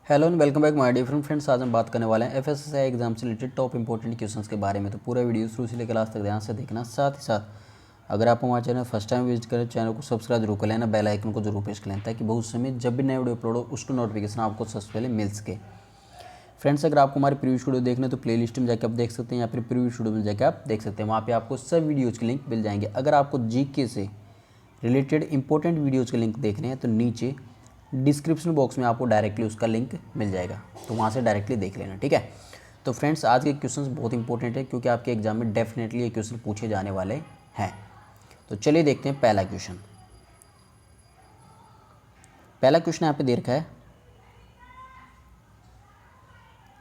Hello and welcome back my different friends. आज हम बात करने वाले हैं एफएसएसआई एग्जाम से रिलेटेड टॉप इंपॉर्टेंट क्वेश्चंस के बारे में। तो पूरा वीडियो शुरू से लेकर लास्ट तक ध्यान से देखना। साथ ही साथ अगर आप हमारे चैनल फर्स्ट टाइम विजिट करें, चैनल को सब्सक्राइब जरूर कर लेना, बेल आइकन को जरूर प्रेस कर लेना, ताकि बहुत समय जब भी नए वीडियो अपलोड हो उसको नोटिफिकेशन आपको सबसे पहले मिल सके। फ्रेंड्स, अगर आपको हमारे प्रीवियस वीडियो देखने तो प्ले लिस्ट में जाकर आप देख सकते हैं, या फिर प्रीवियस वीडियो में जाकर आप देख सकते हैं। वहाँ पर आपको सब वीडियोज़ के लिंक मिल जाएंगे। अगर आपको जीके से रिलेटेड इंपॉर्टेंट वीडियोज़ के लिंक देखने हैं तो नीचे डिस्क्रिप्शन बॉक्स में आपको डायरेक्टली उसका लिंक मिल जाएगा, तो वहाँ से डायरेक्टली देख लेना। ठीक है। तो फ्रेंड्स, आज के क्वेश्चंस बहुत इंपॉर्टेंट है, क्योंकि आपके एग्जाम में डेफिनेटली ये क्वेश्चन पूछे जाने वाले हैं। तो चलिए देखते हैं पहला क्वेश्चन। पहला क्वेश्चन यहाँ पे दे रखा है,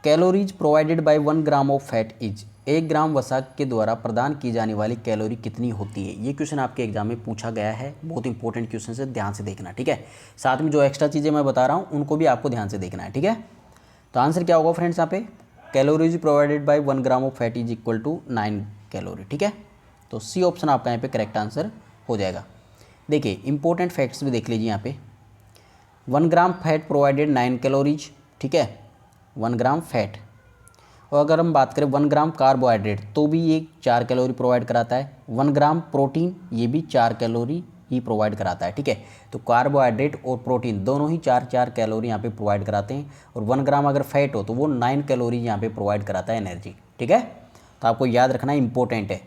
calories provided by 1 gram of fat is. 1 ग्राम वसा के द्वारा प्रदान की जाने वाली कैलोरी कितनी होती है। ये क्वेश्चन आपके एग्जाम में पूछा गया है। बहुत इंपॉर्टेंट क्वेश्चन है, ध्यान से देखना। ठीक है। साथ में जो एक्स्ट्रा चीज़ें मैं बता रहा हूँ उनको भी आपको ध्यान से देखना है। ठीक है। तो आंसर क्या होगा फ्रेंड्स यहाँ पे, calories provided by 1 gram of fat is equal to 9 calorie. ठीक है। तो सी ऑप्शन आपका यहाँ पे करेक्ट आंसर हो जाएगा। देखिए इंपॉर्टेंट फैक्ट्स भी देख लीजिए यहाँ पे। 1 ग्राम फैट प्रोवाइडेड 9 कैलोरीज। ठीक है, 1 ग्राम फैट। और अगर हम बात करें 1 ग्राम कार्बोहाइड्रेट तो भी ये 4 कैलोरी प्रोवाइड कराता है। 1 ग्राम प्रोटीन ये भी 4 कैलोरी ही प्रोवाइड कराता है। ठीक है। तो कार्बोहाइड्रेट और प्रोटीन दोनों ही 4-4 कैलोरी यहाँ पे प्रोवाइड कराते हैं। और 1 ग्राम अगर फैट हो तो वो 9 कैलोरी यहाँ पे प्रोवाइड कराता है एनर्जी। ठीक है। तो आपको याद रखना इंपॉर्टेंट है,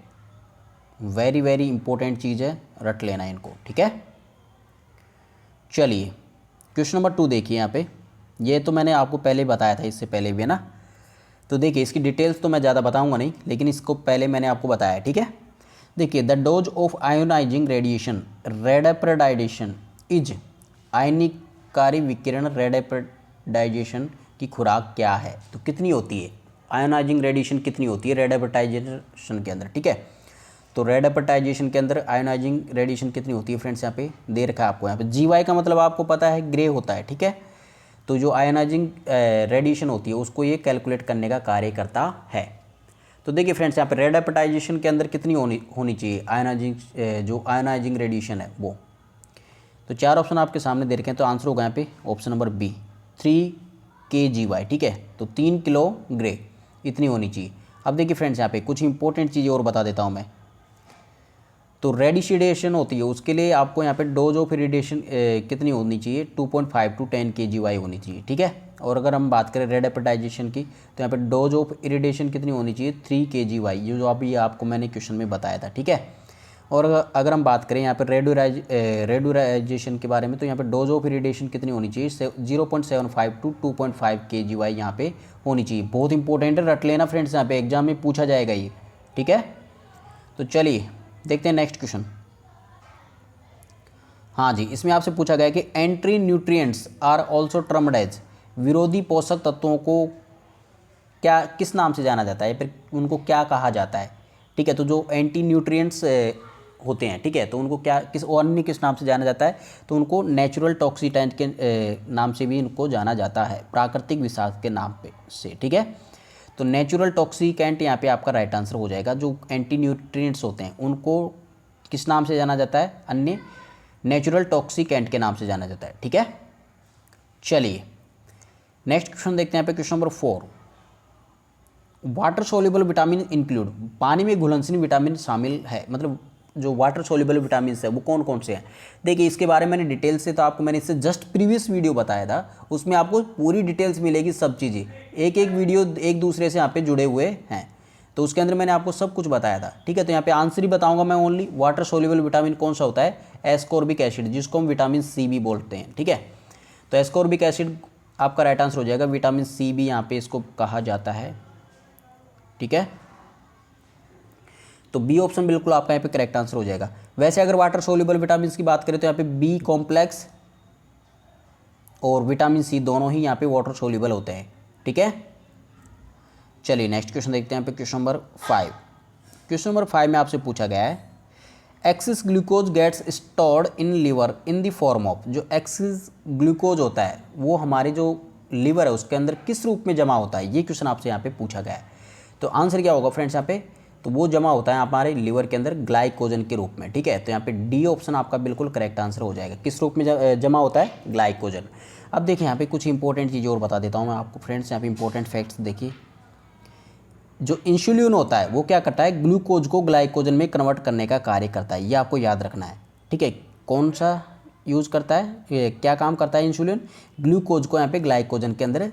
वेरी वेरी इंपॉर्टेंट चीज़ है, रट लेना है इनको। ठीक है। चलिए क्वेश्चन नंबर 2 देखिए यहाँ पे। ये तो मैंने आपको पहले बताया था, इससे पहले भी है ना। तो देखिए इसकी डिटेल्स तो मैं ज़्यादा बताऊंगा नहीं, लेकिन इसको पहले मैंने आपको बताया। ठीक है। देखिए the dose of ionizing radiation radappertization is. आयनिकारी विकिरण रेडाप्रेडाइजेशन की खुराक क्या है, तो कितनी होती है आयोनाइजिंग रेडिएशन, कितनी होती है रेडाप्रेडाइजेशन के अंदर। ठीक है। तो रेडाप्रेडाइजेशन के अंदर आयोनाइजिंग रेडिएशन कितनी होती है फ्रेंड्स, यहाँ पे दे रखा है आपको। यहाँ पे जीवाई का मतलब आपको पता है ग्रे होता है। ठीक है। तो जो आयोनाइजिंग रेडिएशन होती है उसको ये कैलकुलेट करने का कार्य करता है। तो देखिए फ्रेंड्स, यहाँ पे रेडाप्रेडाइजेशन के अंदर कितनी होनी चाहिए आयोनाइजिंग, जो आयोनाइजिंग रेडिएशन है वो। तो 4 ऑप्शन आपके सामने दे रखे हैं। तो आंसर होगा यहाँ पे ऑप्शन नंबर बी, 3 kGy। ठीक है। तो 3 किलो ग्रे इतनी होनी चाहिए। अब देखिए फ्रेंड्स, यहाँ पे कुछ इंपॉर्टेंट चीज़ें और बता देता हूँ मैं। तो रेडिएशन होती है उसके लिए आपको यहाँ पे डोज ऑफ रेडिएशन कितनी होनी चाहिए, 2.5 to 10 kGy होनी चाहिए। ठीक है। और अगर हम बात करें रेडाप्रेडाइजेशन की तो यहाँ पे डोज ऑफ इरिडेशन कितनी होनी चाहिए, 3 kGy, ये जो अभी आपको मैंने क्वेश्चन में बताया था। ठीक है। और अगर हम बात करें यहाँ पर रेडुराइजेशन के बारे में तो यहाँ पे डोज ऑफ इरिडेशन कितनी होनी चाहिए, 0.75 to 2.5 kGy यहाँ पे होनी चाहिए। बहुत इंपॉर्टेंट है, रट लेना फ्रेंड्स, यहाँ पे एग्जाम में पूछा जाएगा ये। ठीक है। तो चलिए देखते हैं नेक्स्ट क्वेश्चन। हाँ जी, इसमें आपसे पूछा गया कि anti nutrients are also termed as. विरोधी पोषक तत्वों को क्या किस नाम से जाना जाता है, फिर उनको क्या कहा जाता है। ठीक है। तो जो एंटी न्यूट्रिएंट्स होते हैं, ठीक है, तो उनको क्या किस अन्य किस नाम से जाना जाता है, तो उनको नेचुरल टॉक्सिटेंट के नाम से भी इनको जाना जाता है, प्राकृतिक विषाक्त के नाम पे से। ठीक है। तो नेचुरल टॉक्सिकेंट यहाँ पे आपका राइट आंसर हो जाएगा। जो एंटी न्यूट्रिएंट्स होते हैं उनको किस नाम से जाना जाता है, अन्य नेचुरल टॉक्सिकेंट के नाम से जाना जाता है। ठीक है। चलिए नेक्स्ट क्वेश्चन देखते हैं यहाँ पे। Question number 4, water soluble vitamin include. पानी में घुलनशील विटामिन शामिल है, मतलब जो वाटर सोल्यूबल विटामिन है वो कौन कौन से हैं। देखिए इसके बारे में मैंने डिटेल से, तो आपको मैंने इससे जस्ट प्रीवियस वीडियो बताया था, उसमें आपको पूरी डिटेल्स मिलेगी, सब चीज़ें एक एक वीडियो एक दूसरे से यहाँ पे जुड़े हुए हैं, तो उसके अंदर मैंने आपको सब कुछ बताया था। ठीक है। तो यहाँ पे आंसर ही बताऊंगा मैं ओनली। वाटर सोल्यूबल विटामिन कौन सा होता है, एस्कॉर्बिक एसिड, जिसको हम विटामिन सी भी बोलते हैं। ठीक है। तो एस्कॉर्बिक एसिड आपका राइट आंसर हो जाएगा। विटामिन सी भी यहाँ पे इसको कहा जाता है। ठीक है। तो बी ऑप्शन बिल्कुल आपका यहाँ पे करेक्ट आंसर हो जाएगा। वैसे अगर वाटर सोल्यूबल विटामिन की बात करें तो यहाँ पे बी कॉम्प्लेक्स और विटामिन सी दोनों ही यहाँ पे वाटर सोल्यूबल होते हैं। ठीक है। चलिए नेक्स्ट क्वेश्चन देखते हैं यहाँ पे। Question number 5। क्वेश्चन नंबर 5 में आपसे पूछा गया है, excess glucose gets stored in liver in the form of. जो एक्सिस ग्लूकोज होता है वो हमारे जो लीवर है उसके अंदर किस रूप में जमा होता है, ये क्वेश्चन आपसे यहाँ पे पूछा गया है। तो आंसर क्या होगा फ्रेंड्स यहाँ पे, तो वो जमा होता है हमारे लीवर के अंदर ग्लाइकोजन के रूप में। ठीक है। तो यहाँ पे डी ऑप्शन आपका बिल्कुल करेक्ट आंसर हो जाएगा। किस रूप में जमा होता है, ग्लाइकोजन। अब देखिए यहाँ पे कुछ इंपॉर्टेंट चीज़ और बता देता हूँ मैं आपको फ्रेंड्स। यहाँ पे इंपॉर्टेंट फैक्ट्स देखिए, जो इंसुलिन होता है वो क्या करता है, ग्लूकोज को ग्लाइकोजन में कन्वर्ट करने का कार्य करता है, ये आपको याद रखना है, ठीक है। कौन सा यूज़ करता है, ये क्या काम करता है इंसुलिन, ग्लूकोज को यहाँ पे ग्लाइकोजन के अंदर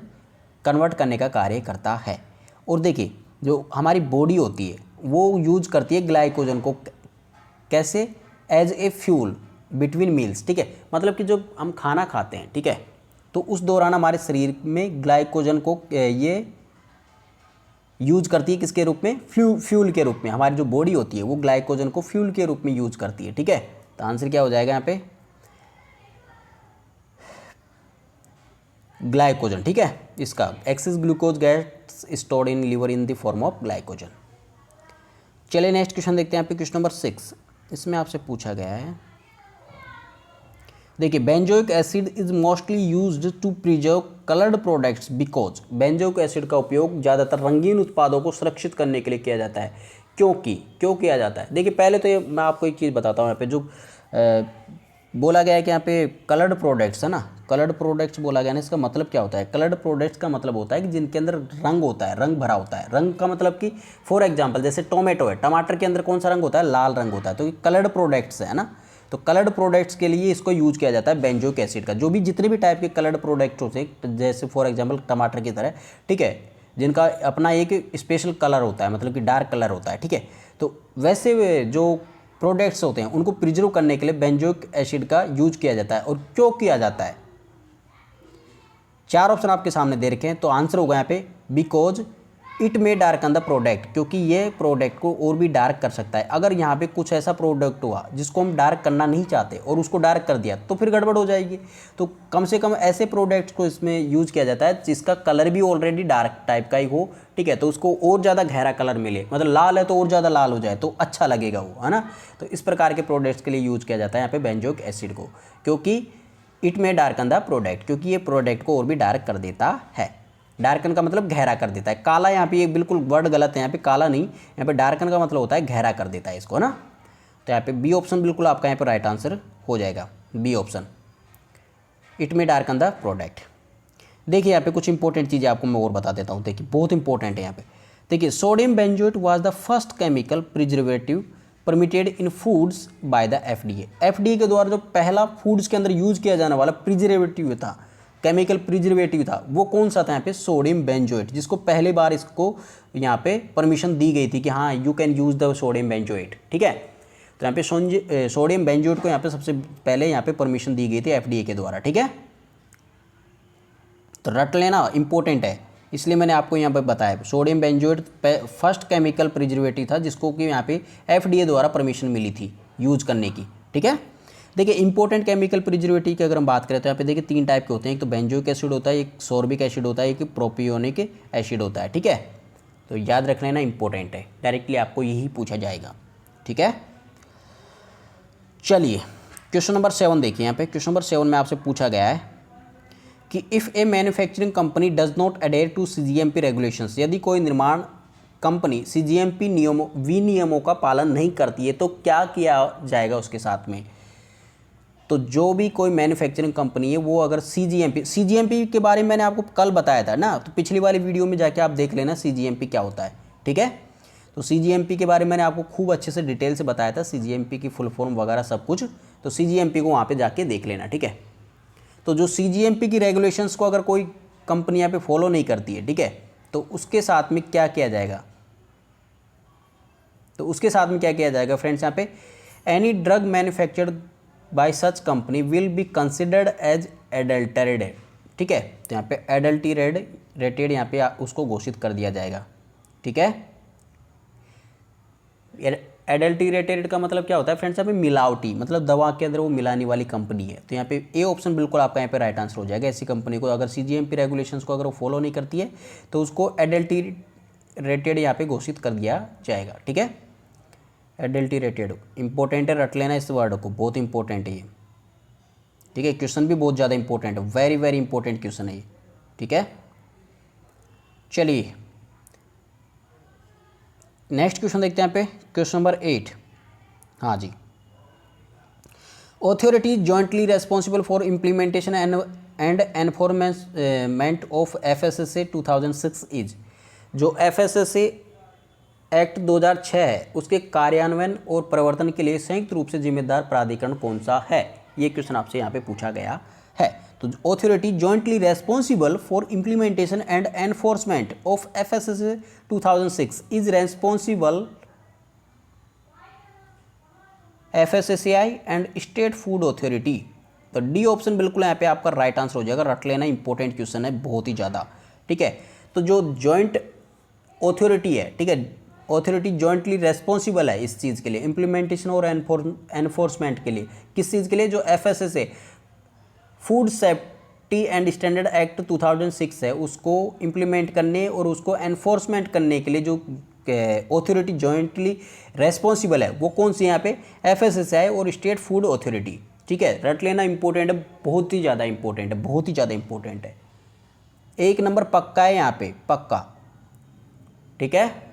कन्वर्ट करने का कार्य करता है। और देखिए जो हमारी बॉडी होती है वो यूज करती है ग्लाइकोजन को कैसे, as a fuel between meals, ठीक है। मतलब कि जब हम खाना खाते हैं, ठीक है, तो उस दौरान हमारे शरीर में ग्लाइकोजन को ये यूज करती है किसके रूप में, फ्यूल के रूप में। हमारी जो बॉडी होती है वो ग्लाइकोजन को फ्यूल के रूप में यूज करती है, ठीक है। तो आंसर क्या हो जाएगा यहाँ पे, ग्लाइकोजन, ठीक है। इसका excess glucose gets stored in liver in the form of glycogen. चलिए नेक्स्ट क्वेश्चन देखते हैं यहाँ पे, क्वेश्चन नंबर 6। इसमें आपसे पूछा गया है, देखिए benzoic acid is mostly used to preserve coloured products because, benzoic acid का उपयोग ज़्यादातर रंगीन उत्पादों को सुरक्षित करने के लिए किया जाता है, क्योंकि क्यों किया जाता है। देखिए पहले तो ये मैं आपको एक चीज़ बताता हूँ, यहाँ पे जो बोला गया है कि यहाँ पे कलर्ड प्रोडक्ट्स है ना, कलर्ड प्रोडक्ट्स बोला गया ना, इसका मतलब क्या होता है, कलर्ड प्रोडक्ट्स का मतलब होता है कि जिनके अंदर रंग होता है, रंग भरा होता है। रंग का मतलब कि फॉर एग्जांपल जैसे टोमेटो है, टमाटर के अंदर कौन सा रंग होता है, लाल रंग होता है, तो ये कलर्ड प्रोडक्ट्स है ना। तो कलर्ड प्रोडक्ट्स के लिए इसको यूज किया जाता है बेंजोइक एसिड का। जो भी जितने भी टाइप के कलर्ड प्रोडक्ट होते हैं, जैसे फॉर एग्जांपल टमाटर की तरह, ठीक है, जिनका अपना एक स्पेशल कलर होता है, मतलब कि डार्क कलर होता है, ठीक है। तो वैसे जो प्रोडक्ट्स होते हैं उनको प्रिजर्व करने के लिए बेंजोइक एसिड का यूज किया जाता है। और क्यों किया जाता है, 4 ऑप्शन आपके सामने दे रखे हैं, तो आंसर होगा यहाँ पे because it may darken the product, क्योंकि ये प्रोडक्ट को और भी डार्क कर सकता है। अगर यहाँ पे कुछ ऐसा प्रोडक्ट हुआ जिसको हम डार्क करना नहीं चाहते और उसको डार्क कर दिया तो फिर गड़बड़ हो जाएगी। तो कम से कम ऐसे प्रोडक्ट्स को इसमें यूज़ किया जाता है जिसका कलर भी ऑलरेडी डार्क टाइप का ही हो, ठीक है, तो उसको और ज़्यादा गहरा कलर मिले, मतलब लाल है तो और ज़्यादा लाल हो जाए तो अच्छा लगेगा वो, है ना। तो इस प्रकार के प्रोडक्ट्स के लिए यूज़ किया जाता है यहाँ पे बेंजोइक एसिड को, क्योंकि इट में डार्कन द प्रोडक्ट, क्योंकि ये प्रोडक्ट को और भी डार्क कर देता है। डार्कन का मतलब गहरा कर देता है। काला यहाँ पे ये बिल्कुल वर्ड गलत है, यहाँ पे काला नहीं, यहाँ पे डार्कन का मतलब होता है गहरा कर देता है इसको ना। तो यहाँ पे बी ऑप्शन बिल्कुल आपका यहाँ पे राइट आंसर हो जाएगा, बी ऑप्शन, इट में डार्कन द प्रोडक्ट। देखिए यहाँ पे कुछ इंपॉर्टेंट चीज़ें आपको मैं और बता देता हूँ, देखिए बहुत इंपॉर्टेंट है यहाँ पे। देखिए sodium benzoate was the first chemical preservative permitted in foods by the FDA। FDA के द्वारा जो पहला फूड्स के अंदर यूज किया जाने वाला प्रिजर्वेटिव था, केमिकल प्रिजर्वेटिव था, वो कौन सा था यहाँ पे, सोडियम बेंजोएट, जिसको पहले बार इसको यहाँ पे परमिशन दी गई थी कि हाँ you can use the sodium benzoate, ठीक है। तो यहाँ पे सोडियम बेंजोएट को यहाँ पे सबसे पहले यहाँ पे परमिशन दी गई थी FDA के द्वारा, ठीक है। तो रट लेना, इंपॉर्टेंट है, इसलिए मैंने आपको यहाँ पे बताया। Sodium benzoate first chemical preservative था जिसको कि यहाँ पे FDA द्वारा परमिशन मिली थी यूज करने की, ठीक है। देखिए इंपॉर्टेंट केमिकल प्रिजर्वेटिव की अगर हम बात करें तो यहाँ पे देखिए 3 टाइप के होते हैं, एक तो बेंजोइक एसिड होता है, एक सोर्बिक एसिड होता है, एक प्रोपियोनिक एसिड होता है, ठीक है। तो याद रख लेना, इंपॉर्टेंट है, डायरेक्टली आपको यही पूछा जाएगा, ठीक है। चलिए क्वेश्चन नंबर 7 देखिए, यहाँ पे क्वेश्चन नंबर 7 में आपसे पूछा गया है कि if a manufacturing company does not adhere to CGMP regulations, यदि कोई निर्माण कंपनी CGMP विनियमों का पालन नहीं करती है तो क्या किया जाएगा उसके साथ में। तो जो भी कोई मैन्युफैक्चरिंग कंपनी है वो अगर CGMP के बारे में मैंने आपको कल बताया था ना, तो पिछली वाली वीडियो में जाके आप देख लेना CGMP क्या होता है, ठीक है। तो CGMP के बारे में मैंने आपको खूब अच्छे से डिटेल से बताया था, CGMP की फुल फॉर्म वगैरह सब कुछ, तो CGMP को वहाँ पे जाके देख लेना, ठीक है। तो जो CGMP की रेगुलेशंस को अगर कोई कंपनी यहाँ पे फॉलो नहीं करती है, ठीक है, तो उसके साथ में क्या किया जाएगा, तो उसके साथ में क्या किया जाएगा फ्रेंड्स, यहाँ पे any drug manufactured by such company will be considered as adulterated, ठीक है। तो यहाँ पे एडल्टरेटेड यहाँ पे उसको घोषित कर दिया जाएगा, ठीक है। एडल्टरेटेड का मतलब क्या होता है फ्रेंड्स, यहाँ पे मिलावटी, मतलब दवा के अंदर वो मिलाने वाली कंपनी है। तो यहाँ पे ए ऑप्शन बिल्कुल आपका यहाँ पे राइट आंसर हो जाएगा। ऐसी कंपनी को अगर CGMP रेगुलेशंस को अगर वो फॉलो नहीं करती है तो उसको एडल्टरेटेड यहाँ पे घोषित कर दिया जाएगा, ठीक है। एडल्टरेटेड इंपॉर्टेंट है, रट लेना इस वर्ड को, बहुत इंपॉर्टेंट है ये, ठीक है। क्वेश्चन भी बहुत ज़्यादा इंपॉर्टेंट है, वेरी वेरी इंपॉर्टेंट क्वेश्चन है ये, ठीक है। चलिए नेक्स्ट क्वेश्चन देखते हैं यहाँ पे, क्वेश्चन नंबर 8। हाँ जी, authority jointly responsible for implementation and enforcement of FSSA 2006 is, जो FSSA एक्ट 2006 है उसके कार्यान्वयन और प्रवर्तन के लिए संयुक्त रूप से जिम्मेदार प्राधिकरण कौन सा है, ये क्वेश्चन आपसे यहाँ पे पूछा गया है। तो authority jointly responsible for implementation and enforcement of FSSA 2006 is responsible FSSAI and state food authority. तो डी ऑप्शन बिल्कुल यहाँ पे आपका राइट आंसर हो जाएगा, रट लेना, इंपॉर्टेंट क्वेश्चन है बहुत ही ज़्यादा, ठीक है। तो जो जॉइंट ऑथोरिटी है, ठीक है, ऑथोरिटी जॉइंटली रेस्पॉन्सिबल है इस चीज़ के लिए, इम्प्लीमेंटेशन और एनफोर्समेंट के लिए, किस चीज़ के लिए, जो FSSA food safety and standard act 2006 है उसको इम्प्लीमेंट करने और उसको एनफोर्समेंट करने के लिए जो ऑथोरिटी जॉइंटली रेस्पॉन्सिबल है वो कौन सी यहाँ पे, FSSAI और स्टेट फूड ऑथोरिटी, ठीक है। रट लेना, इंपॉर्टेंट है, बहुत ही ज़्यादा इंपॉर्टेंट है, बहुत ही ज़्यादा इंपॉर्टेंट है, 1 नंबर पक्का है यहाँ पे, पक्का, ठीक है।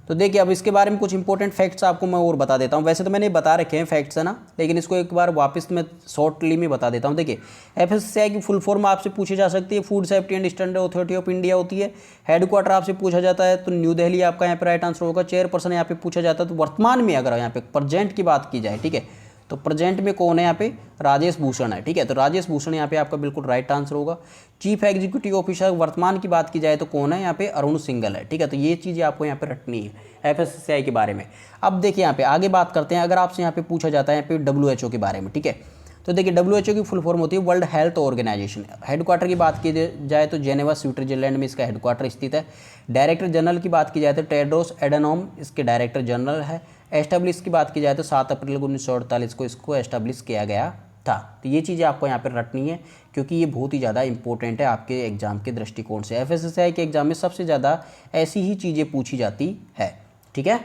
तो देखिए अब इसके बारे में कुछ इंपॉर्टेंट फैक्ट्स आपको मैं और बता देता हूँ, वैसे तो मैंने बता रखे हैं फैक्ट्स, है ना, लेकिन इसको एक बार वापस मैं शॉर्टली में बता देता हूँ। देखिए FSSAI की फुल फॉर्म आपसे पूछी जा सकती है, food safety and standard authority of India होती है। हेडक्वार्टर आपसे पूछा जाता है तो न्यू दिल्ली आपका यहाँ पे राइट आंसर होगा। चेयरपर्सन यहाँ पे पूछा जाता है तो वर्तमान में अगर यहाँ पे प्रेजेंट की बात की जाए, ठीक है, तो प्रेजेंट में कौन है यहाँ पे, राजेश भूषण है, ठीक है, तो राजेश भूषण यहाँ पे आपका बिल्कुल राइट आंसर होगा। चीफ एग्जीक्यूटिव ऑफिसर वर्तमान की बात की जाए तो कौन है यहाँ पे, अरुण सिंघल है, ठीक है। तो ये चीज़ें आपको यहाँ पे रटनी है FSSAI के बारे में। अब देखिए यहाँ पे आगे बात करते हैं, अगर आपसे यहाँ पे पूछा जाता है यहाँ पे WHO के बारे में, ठीक है, तो देखिए WHO की फुल फॉर्म होती है वर्ल्ड हेल्थ ऑर्गेनाइजेशन। हेडक्वार्टर की बात की जाए तो जेनेवा स्विट्जरलैंड में इसका हेडक्वार्टर स्थित है। डायरेक्टर जनरल की बात की जाए तो टेड्रोस एडानोम इसके डायरेक्टर जनरल है। एस्टेब्लिश की बात की जाए तो 7 अप्रैल 1948 को इसको एस्टेब्लिश किया गया था। तो ये चीज़ें आपको यहाँ पर रटनी है क्योंकि ये बहुत ही ज़्यादा इंपॉर्टेंट है आपके एग्जाम के दृष्टिकोण से। FSSAI के एग्जाम में सबसे ज़्यादा ऐसी ही चीज़ें पूछी जाती है, ठीक है,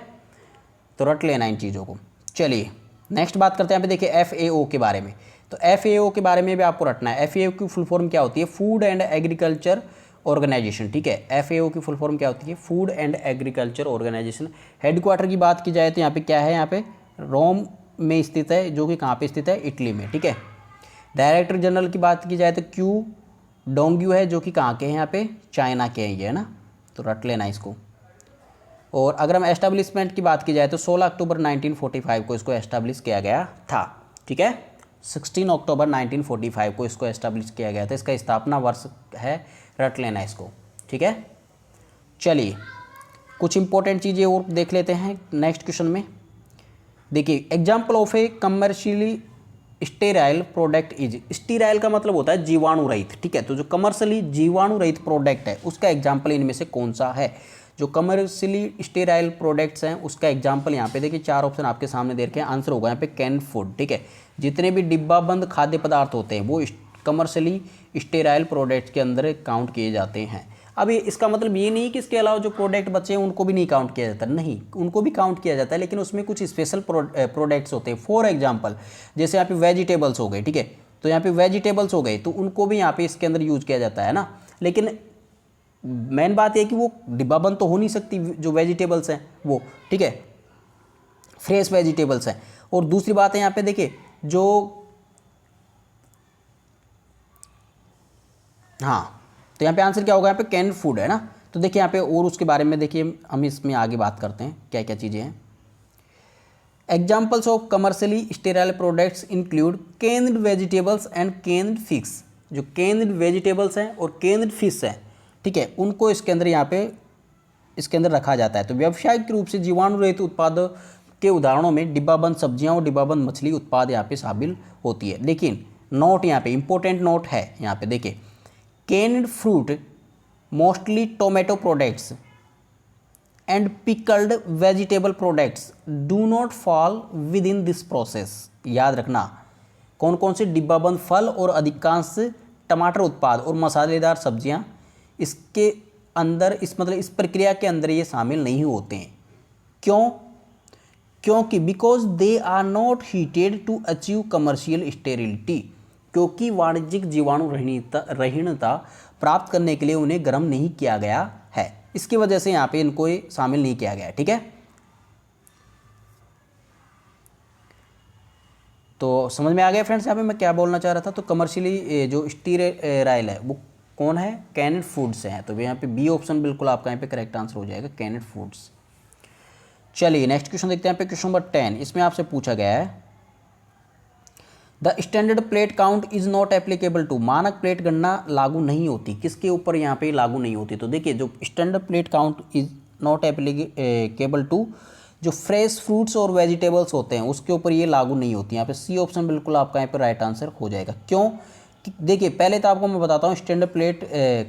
तो रट लेना इन चीज़ों को। चलिए नेक्स्ट बात करते हैं यहाँ पे, देखिए FAO के बारे में। तो FAO के बारे में भी आपको रटना है। FAO की फुल फॉर्म क्या होती है, फूड एंड एग्रीकल्चर ऑर्गेनाइजेशन, ठीक है। FAO की फुल फॉर्म क्या होती है, food and agriculture organisation. Headquarter की बात की जाए तो यहाँ पे क्या है, यहाँ पे रोम में स्थित है, जो कि कहाँ पे स्थित है, इटली में, ठीक है। डायरेक्टर जनरल की बात की जाए तो क्यू डोंग्यू है, जो कि कहाँ के हैं, यहाँ पे चाइना के हैं ये, है ना, तो रट लेना इसको। और अगर हम एस्टेब्लिशमेंट की बात की जाए तो 16 अक्टूबर 1945 को इसको एस्टेब्लिश किया गया था, ठीक है। 16 अक्टूबर 1945 को इसको एस्टेब्लिश किया गया था, इसका स्थापना वर्ष है, रट लेना इसको, ठीक है। चलिए कुछ इंपॉर्टेंट चीज़ें और देख लेते हैं नेक्स्ट क्वेश्चन में। देखिए example of A commercially sterile product is, sterile का मतलब होता है जीवाणु रहित, ठीक है। तो जो कमर्शियली जीवाणु रहित प्रोडक्ट है उसका एग्जाम्पल इनमें से कौन सा है, जो कमर्शियली स्टेराइल प्रोडक्ट्स हैं उसका एग्जाम्पल यहाँ पे देखिए 4 ऑप्शन आपके सामने दे रखे हैं, आंसर होगा यहाँ पे कैन फूड, ठीक है। जितने भी डिब्बाबंद खाद्य पदार्थ होते हैं वो कमर्शियली स्टेराइल प्रोडक्ट्स के अंदर काउंट किए जाते हैं। अब ये इसका मतलब ये नहीं कि इसके अलावा जो प्रोडक्ट बचे हैं उनको भी नहीं काउंट किया जाता, नहीं, उनको भी काउंट किया जाता है, लेकिन उसमें कुछ स्पेशल प्रोडक्ट्स होते हैं। फॉर एग्जांपल जैसे यहाँ पे वेजिटेबल्स हो गए, ठीक है, तो यहाँ पे वेजिटेबल्स हो गए तो उनको भी यहाँ पे इसके अंदर यूज किया जाता है ना, लेकिन मेन बात यह कि वो डिब्बाबंद तो हो नहीं सकती जो वेजिटेबल्स हैं वो, ठीक है, फ्रेश वेजिटेबल्स हैं। और दूसरी बात है यहाँ पे देखिए जो, हाँ, तो यहाँ पे आंसर क्या होगा, यहाँ पे कैन फूड है ना। तो देखिए यहाँ पे और उसके बारे में देखिए हम इसमें आगे बात करते हैं क्या क्या चीज़ें हैं। Examples of commercially sterile products include canned vegetables and canned fish. जो कैन्ड वेजिटेबल्स हैं और कैन्ड फिश हैं, ठीक है, उनको इसके अंदर यहाँ पे इसके अंदर रखा जाता है। तो व्यावसायिक रूप से जीवाणु रहित उत्पादों के उदाहरणों में डिब्बाबंद सब्जियां और डिब्बाबंद मछली उत्पाद यहाँ पे शामिल होती है। लेकिन नोट यहाँ पे इंपॉर्टेंट नोट है, यहाँ पे देखिए canned fruit mostly tomato products and pickled vegetable products do not fall with in this process. याद रखना कौन कौन से डिब्बाबंद फल और अधिकांश टमाटर उत्पाद और मसालेदार सब्जियां इसके अंदर इस प्रक्रिया के अंदर ये शामिल नहीं होते हैं। क्यों? क्योंकि because they are not heated to achieve commercial sterility, क्योंकि वाणिज्यिक जीवाणु रहीनता प्राप्त करने के लिए उन्हें गर्म नहीं किया गया है, इसकी वजह से यहाँ पे इनको शामिल नहीं किया गया है, ठीक है। तो समझ में आ गया फ्रेंड्स यहाँ पे मैं क्या बोलना चाह रहा था। तो कमर्शियली जो स्टीराइल है वो कौन है, कैनेड फूड से है। तो यहाँ पे बी ऑप्शन बिल्कुल आपका यहाँ पे करेक्ट आंसर हो जाएगा, कैनेड फूड्स। चलिए नेक्स्ट क्वेश्चन देखते हैं यहाँ पे क्वेश्चन नंबर 10। इसमें आपसे पूछा गया है the standard plate count is not applicable to, मानक प्लेट गणना लागू नहीं होती, किसके ऊपर यहाँ पे लागू नहीं होती। तो देखिए जो standard plate count is not applicable to, जो फ्रेश फ्रूट्स और वेजिटेबल्स होते हैं उसके ऊपर ये लागू नहीं होती। यहाँ पे सी ऑप्शन बिल्कुल आपका यहाँ पे राइट आंसर हो जाएगा। क्यों, देखिए पहले तो आपको मैं बताता हूँ स्टैंडर्ड प्लेट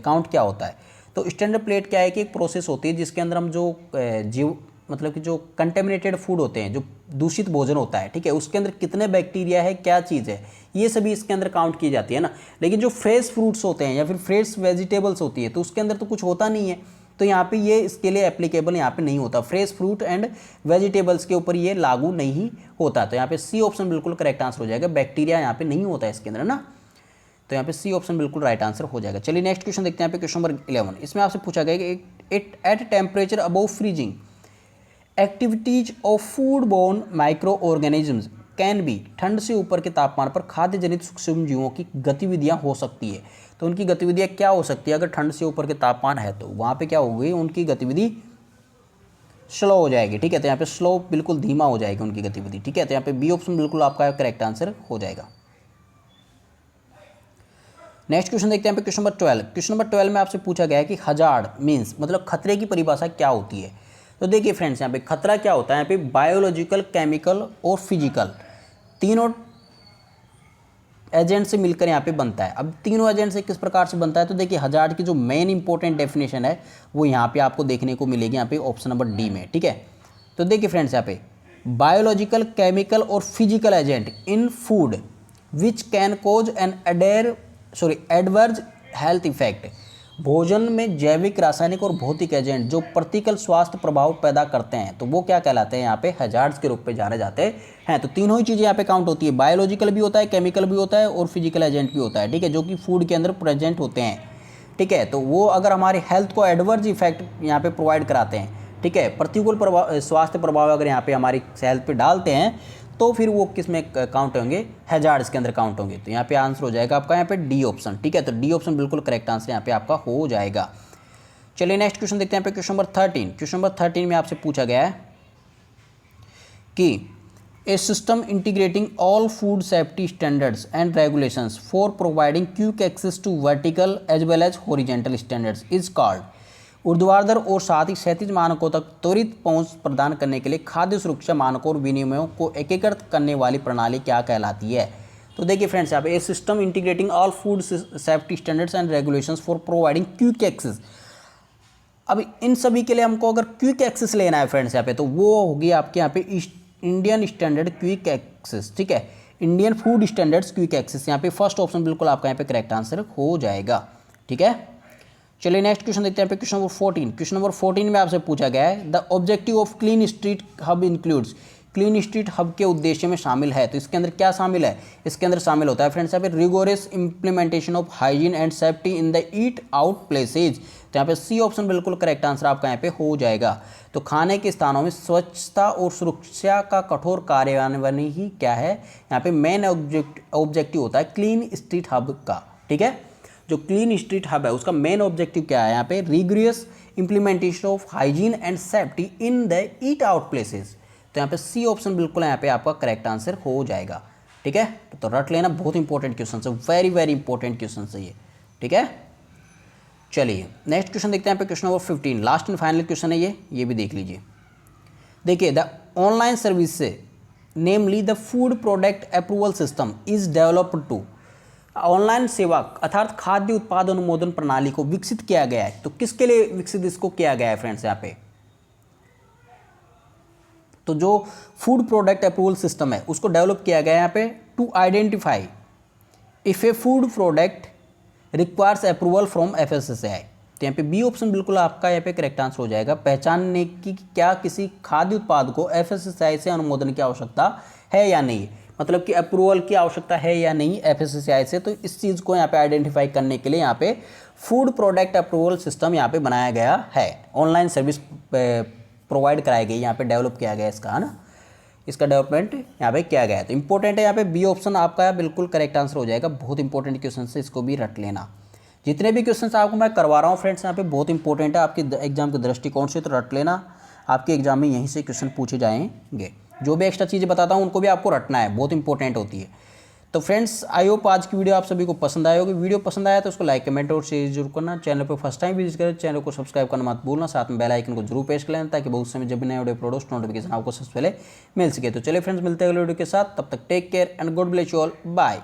काउंट क्या होता है। तो स्टैंडर्ड प्लेट क्या है कि एक प्रोसेस होती है जिसके अंदर हम जो जीव मतलब कि जो कंटेमिनेटेड फूड होते हैं, जो दूषित भोजन होता है, ठीक है, उसके अंदर कितने बैक्टीरिया है, क्या चीज़ है, ये सभी इसके अंदर काउंट की जाती है ना। लेकिन जो फ्रेश फ्रूट्स होते हैं या फिर फ्रेश वेजिटेबल्स होती है तो उसके अंदर तो कुछ होता नहीं है, तो यहाँ पे ये इसके लिए एप्लीकेबल यहाँ पे नहीं होता। फ्रेश फ्रूट एंड वेजिटेबल्स के ऊपर ये लागू नहीं होता। तो यहाँ पे सी ऑप्शन बिल्कुल करेक्ट आंसर हो जाएगा, बैक्टीरिया यहाँ पे नहीं होता है इसके अंदर ना। तो यहाँ पे सी ऑप्शन बिल्कुल राइट आंसर हो जाएगा। चलिए नेक्स्ट क्वेश्चन देखते हैं यहाँ पे क्वेश्चन नंबर 11। इसमें आपसे पूछा गया कि at temperature above freezing activities of food borne micro organisms can be, ठंड से ऊपर के तापमान पर खाद्य जनित सूक्ष्म जीवों की गतिविधियां हो सकती है। तो उनकी गतिविधियां क्या हो सकती है, अगर ठंड से ऊपर के तापमान है तो वहाँ पे क्या होगी, उनकी गतिविधि स्लो हो जाएगी, ठीक है। तो यहाँ पे स्लो बिल्कुल धीमा हो जाएगी उनकी गतिविधि, ठीक है। तो यहाँ पे बी ऑप्शन बिल्कुल आपका करेक्ट आंसर हो जाएगा। नेक्स्ट क्वेश्चन देखते हैं यहाँ पे क्वेश्चन नंबर 12। क्वेश्चन नंबर 12 में आपसे पूछा गया है कि हजार्ड मीन्स मतलब खतरे की परिभाषा क्या होती है। तो देखिए फ्रेंड्स यहाँ पे खतरा क्या होता है, यहाँ पे बायोलॉजिकल, केमिकल और फिजिकल तीनों एजेंट से मिलकर यहाँ पे बनता है। अब तीनों एजेंट से किस प्रकार से बनता है, तो देखिए हजार्ड की जो मेन इंपॉर्टेंट डेफिनेशन है वो यहाँ पे आपको देखने को मिलेगी यहाँ पे ऑप्शन नंबर डी में, ठीक है। तो देखिए फ्रेंड्स यहाँ पे बायोलॉजिकल, केमिकल और physical agent in food which can cause an adverse health effect, भोजन में जैविक, रासायनिक और भौतिक एजेंट जो प्रतिकूल स्वास्थ्य प्रभाव पैदा करते हैं तो वो क्या कहलाते हैं, यहाँ पे हैजार्ड्स के रूप में जाने जाते हैं। तो तीनों ही चीज़ें यहाँ पे काउंट होती है, बायोलॉजिकल भी होता है, केमिकल भी होता है और फिजिकल एजेंट भी होता है, ठीक है, जो कि फूड के अंदर प्रेजेंट होते हैं, ठीक है। तो वो अगर हमारे हेल्थ को एडवर्स इफेक्ट यहाँ पे प्रोवाइड कराते हैं, ठीक है, प्रतिकूल प्रभाव, स्वास्थ्य प्रभाव अगर यहाँ पे हमारी हेल्थ पे डालते हैं तो फिर वो किस में काउंट होंगे, हैजार्ड्स के अंदर काउंट होंगे। तो यहाँ पे आंसर हो जाएगा आपका यहाँ पे डी ऑप्शन, ठीक है। तो डी ऑप्शन बिल्कुल करेक्ट आंसर यहाँ पे आपका हो जाएगा। चलिए नेक्स्ट क्वेश्चन देखते हैं यहाँ पे क्वेश्चन नंबर 13। क्वेश्चन नंबर 13 में आपसे पूछा गया है कि a system integrating all food safety standards and regulations for providing quick access to vertical as well as horizontal standards is called, ऊर्ध्वाधर और साथ ही क्षैतिज मानकों तक त्वरित पहुंच प्रदान करने के लिए खाद्य सुरक्षा मानकों और विनियमों को एकीकृत करने वाली प्रणाली क्या कहलाती है। तो देखिए फ्रेंड्स यहाँ पे a system integrating all food safety standards and regulations for providing quick access. अब इन सभी के लिए हमको अगर क्विक एक्सेस लेना है फ्रेंड्स यहाँ पे, तो वो होगी आपके यहाँ पे इंडियन स्टैंडर्ड क्विक एक्सेस, ठीक है, Indian food standards quick access. यहाँ पे फर्स्ट ऑप्शन बिल्कुल आपका यहाँ पे करेक्ट आंसर हो जाएगा, ठीक है। चलिए नेक्स्ट क्वेश्चन देखते हैं पे क्वेश्चन नंबर 14। क्वेश्चन नंबर 14 में आपसे पूछा गया है the objective of clean street hub includes, clean street hub के उद्देश्य में शामिल है। तो इसके अंदर क्या शामिल है, इसके अंदर शामिल होता है फ्रेंड्स यहाँ पे rigorous implementation of hygiene and safety in the eat out places. तो यहाँ पे सी ऑप्शन बिल्कुल करेक्ट आंसर आपका यहाँ पे हो जाएगा। तो खाने के स्थानों में स्वच्छता और सुरक्षा का कठोर कार्यान्वयन ही क्या है, यहाँ पे मेन ऑब्जेक्टिव होता है क्लीन स्ट्रीट हब का, ठीक है। जो क्लीन स्ट्रीट हब है उसका मेन ऑब्जेक्टिव क्या है, यहाँ पे rigorous implementation of hygiene and safety in the eat out places. तो यहाँ पे सी ऑप्शन बिल्कुल यहाँ पे आपका करेक्ट आंसर हो जाएगा, ठीक है। तो रट लेना, बहुत इंपॉर्टेंट क्वेश्चन है, वेरी वेरी इंपॉर्टेंट क्वेश्चन है ये, ठीक है। चलिए नेक्स्ट क्वेश्चन देखते हैं यहाँ पे question number 15, last and final question है ये भी देख लीजिए। देखिए द ऑनलाइन सर्विस से namely the food product approval system is developed to, online सेवा अर्थात खाद्य उत्पाद अनुमोदन प्रणाली को विकसित किया गया है। तो किसके लिए विकसित इसको किया गया है फ्रेंड्स यहाँ पे, तो जो फूड प्रोडक्ट अप्रूवल सिस्टम है उसको डेवलप किया गया है यहाँ पे to identify if a food product requires approval from FSSAI। तो यहाँ पे बी ऑप्शन बिल्कुल आपका यहाँ पे करेक्ट आंसर हो जाएगा, पहचानने की क्या किसी खाद्य उत्पाद को FSSAI से अनुमोदन की आवश्यकता है या नहीं, मतलब कि अप्रूवल की आवश्यकता है या नहीं FSSAI से। तो इस चीज़ को यहाँ पे आइडेंटिफाई करने के लिए यहाँ पे फूड प्रोडक्ट अप्रूवल सिस्टम यहाँ पे बनाया गया है, ऑनलाइन सर्विस प्रोवाइड कराई गई, यहाँ पे डेवलप किया गया इसका, है ना। इसका डेवलपमेंट यहाँ पे किया गया है। तो इंपॉर्टेंट है यहाँ पे बी ऑप्शन आपका बिल्कुल करेक्ट आंसर हो जाएगा। बहुत इंपॉर्टेंट क्वेश्चन है, इसको भी रट लेना। जितने भी क्वेश्चन आपको मैं करवा रहा हूँ फ्रेंड्स यहाँ पे बहुत इंपॉर्टेंट है आपके एग्जाम के दृष्टिकोण से, तो रट लेना। आपके एग्जाम में यहीं से क्वेश्चन पूछे जाएंगे। जो भी एक्स्ट्रा चीज़ें बताता हूँ उनको भी आपको रटना है, बहुत इंपॉर्टेंट होती है। तो फ्रेंड्स आई होप आज की वीडियो आप सभी को पसंद आए होगी। वीडियो पसंद आया तो उसको लाइक कमेंट और शेयर जरूर करना। चैनल पर फर्स्ट टाइम विजिट करें, चैनल को सब्सक्राइब करना मत भूलना। साथ में बेल आइकन को जरूर प्रेस कर लेना ताकि बहुत समय जब भी नए वीडियो अपलोड हो नोटिफिकेशन आपको सबसे पहले मिल सके। तो चलिए फ्रेंड्स, मिलते हैं अगले वीडियो के साथ। तब तक take care and God bless you all. Bye.